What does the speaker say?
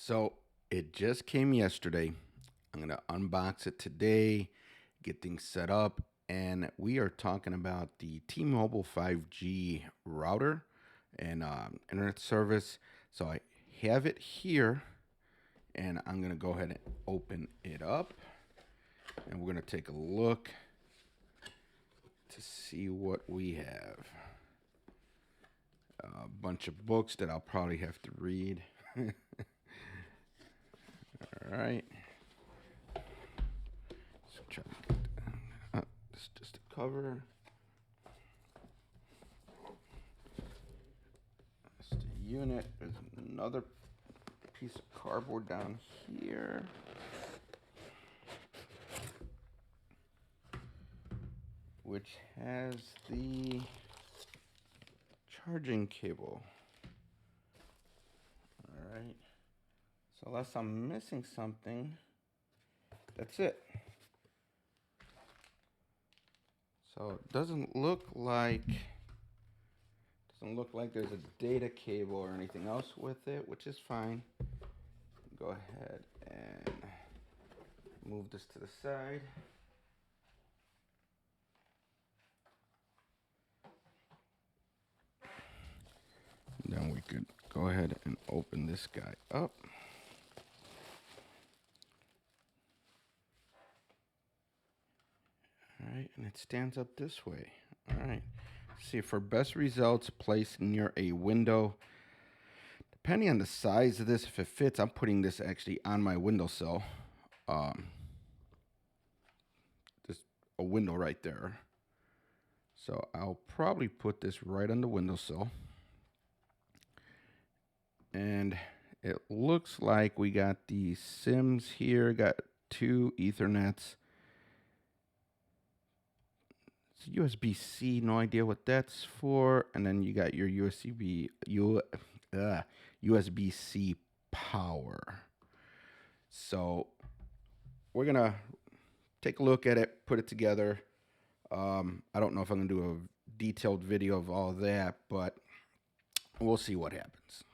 So it just came yesterday. I'm going to unbox it today, get things set up, and we are talking about the T-Mobile 5G router and internet service. So I have it here, and I'm going to go ahead and open it up, and we're going to take a look to see what we have. A bunch of books that I'll probably have to read. All right. So try to get this just a cover. That's the unit. There's another piece of cardboard down here. Which has the charging cable. All right. So unless I'm missing something, that's it. So it doesn't look like there's a data cable or anything else with it, which is fine. Go ahead and move this to the side. Then we could go ahead and open this guy up. All right, and it stands up this way. All right. See, for best results, place near a window. Depending on the size of this, if it fits, I'm putting this actually on my windowsill. Just a window right there. So I'll probably put this right on the windowsill. And it looks like we got the SIMs here, got 2 Ethernets. It's USB-C, no idea what that's for. And then you got your USB-C power. So we're gonna take a look at it, put it together. I don't know if I'm gonna do a detailed video of all that, but we'll see what happens.